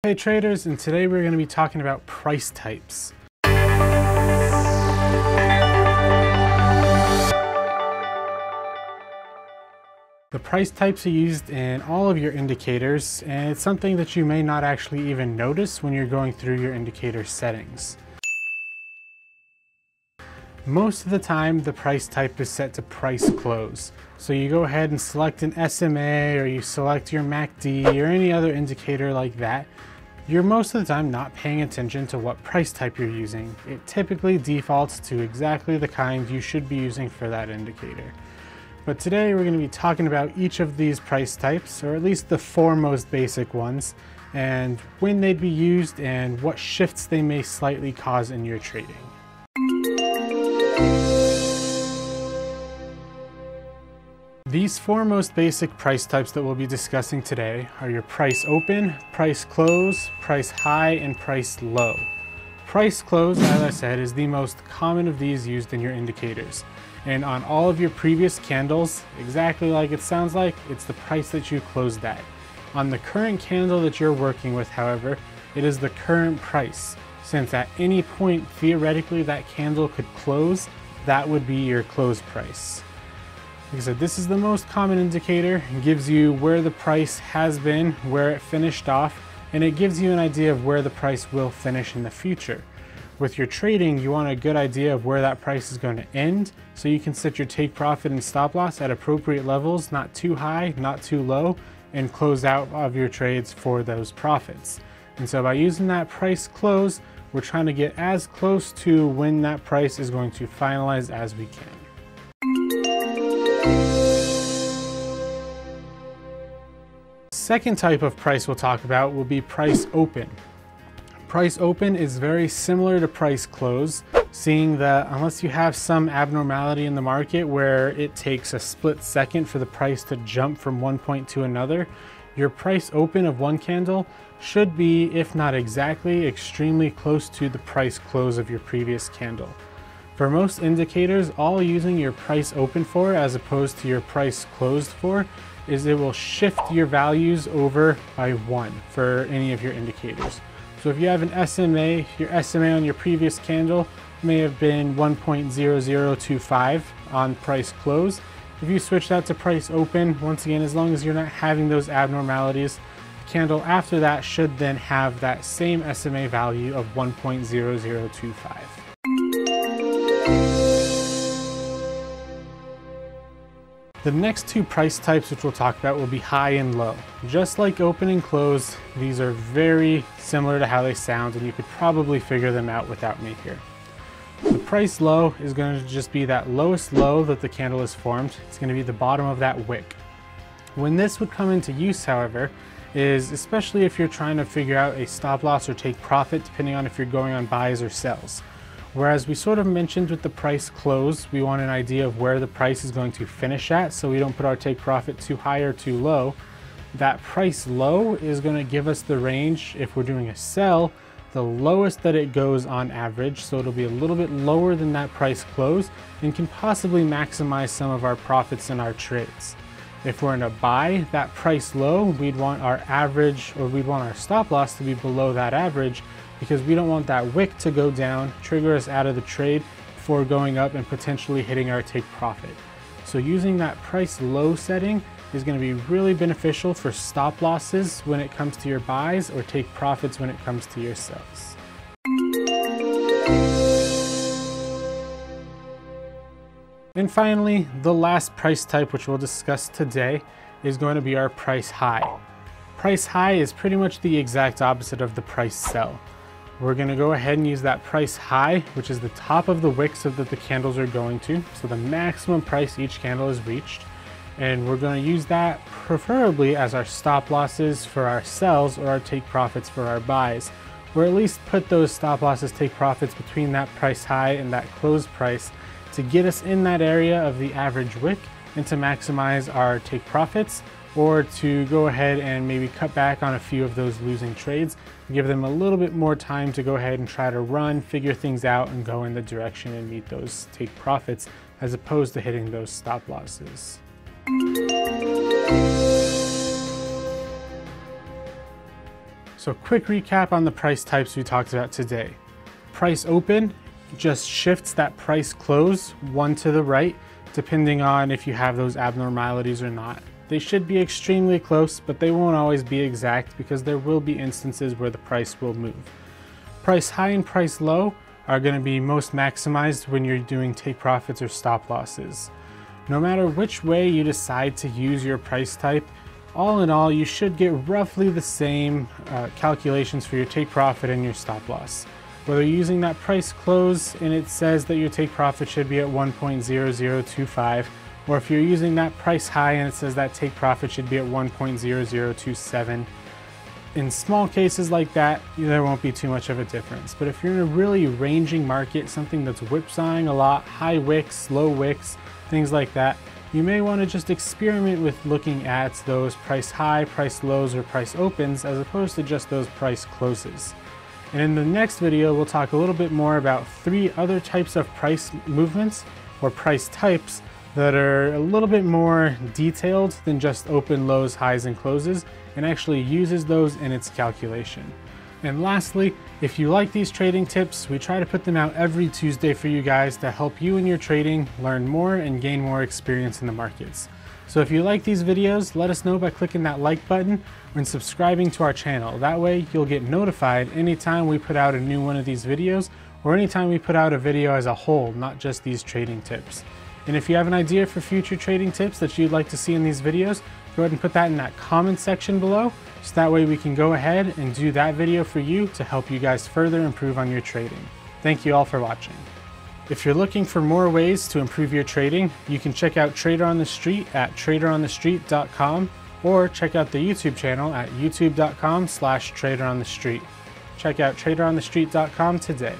Hey traders, and today we're going to be talking about price types. The price types are used in all of your indicators, and it's something that you may not actually even notice when you're going through your indicator settings. Most of the time, the price type is set to price close. So you go ahead and select an SMA, or you select your MACD or any other indicator like that. You're most of the time not paying attention to what price type you're using. It typically defaults to exactly the kind you should be using for that indicator. But today we're going to be talking about each of these price types, or at least the four most basic ones, and when they'd be used and what shifts they may slightly cause in your trading. These four most basic price types that we'll be discussing today are your price open, price close, price high, and price low. Price close, as I said, is the most common of these used in your indicators. And on all of your previous candles, exactly like it sounds like, it's the price that you closed at. On the current candle that you're working with, however, it is the current price. Since at any point, theoretically, that candle could close, that would be your close price. Like I said, this is the most common indicator. It gives you where the price has been, where it finished off, and it gives you an idea of where the price will finish in the future. With your trading, you want a good idea of where that price is going to end, so you can set your take profit and stop loss at appropriate levels, not too high, not too low, and close out of your trades for those profits. And so by using that price close, we're trying to get as close to when that price is going to finalize as we can. Second type of price we'll talk about will be price open. Price open is very similar to price close, seeing that unless you have some abnormality in the market where it takes a split second for the price to jump from one point to another, your price open of one candle should be, if not exactly, extremely close to the price close of your previous candle. For most indicators, all using your price open for as opposed to your price closed for is it will shift your values over by 1 for any of your indicators. So if you have an SMA, your SMA on your previous candle may have been 1.0025 on price close. If you switch that to price open, once again, as long as you're not having those abnormalities, the candle after that should then have that same SMA value of 1.0025. The next two price types which we'll talk about will be high and low. Just like open and close, these are very similar to how they sound, and you could probably figure them out without me here. The price low is going to just be that lowest low that the candle has formed. It's going to be the bottom of that wick. When this would come into use, however, is especially if you're trying to figure out a stop loss or take profit, depending on if you're going on buys or sells. Whereas we sort of mentioned with the price close, we want an idea of where the price is going to finish at so we don't put our take profit too high or too low. That price low is going to give us the range, if we're doing a sell, the lowest that it goes on average, so it'll be a little bit lower than that price close and can possibly maximize some of our profits in our trades. If we're in a buy, that price low, we'd want our average, or we'd want our stop loss to be below that average, because we don't want that wick to go down, trigger us out of the trade before going up and potentially hitting our take profit. So using that price low setting is going to be really beneficial for stop losses when it comes to your buys, or take profits when it comes to your sells. And finally, the last price type which we'll discuss today is going to be our price high. Price high is pretty much the exact opposite of the price sell. We're going to go ahead and use that price high, which is the top of the wick so that the candles are going to. So the maximum price each candle is reached. And we're going to use that preferably as our stop losses for our sells or our take profits for our buys. Or at least put those stop losses, take profits between that price high and that close price to get us in that area of the average wick and to maximize our take profits, or to go ahead and maybe cut back on a few of those losing trades, give them a little bit more time to go ahead and try to run, figure things out, and go in the direction and meet those take profits as opposed to hitting those stop losses. So quick recap on the price types we talked about today. Price open just shifts that price close one to the right, depending on if you have those abnormalities or not. They should be extremely close, but they won't always be exact because there will be instances where the price will move. Price high and price low are going to be most maximized when you're doing take profits or stop losses. No matter which way you decide to use your price type, all in all, you should get roughly the same calculations for your take profit and your stop loss. Whether you're using that price close and it says that your take profit should be at 1.0025, or if you're using that price high and it says that take profit should be at 1.0027. In small cases like that, there won't be too much of a difference. But if you're in a really ranging market, something that's whipsawing a lot, high wicks, low wicks, things like that, you may want to just experiment with looking at those price high, price lows, or price opens as opposed to just those price closes. And in the next video, we'll talk a little bit more about 3 other types of price movements or price types that are a little bit more detailed than just open, lows, highs, and closes, and actually uses those in its calculation. And lastly, if you like these trading tips, we try to put them out every Tuesday for you guys to help you in your trading learn more and gain more experience in the markets. So if you like these videos, let us know by clicking that like button and subscribing to our channel. That way you'll get notified anytime we put out a new one of these videos or anytime we put out a video as a whole, not just these trading tips. And if you have an idea for future trading tips that you'd like to see in these videos, go ahead and put that in that comment section below, so that way we can go ahead and do that video for you to help you guys further improve on your trading. Thank you all for watching. If you're looking for more ways to improve your trading, you can check out Trader on the Street at traderonthestreet.com or check out the YouTube channel at youtube.com/traderonthestreet. Check out traderonthestreet.com today.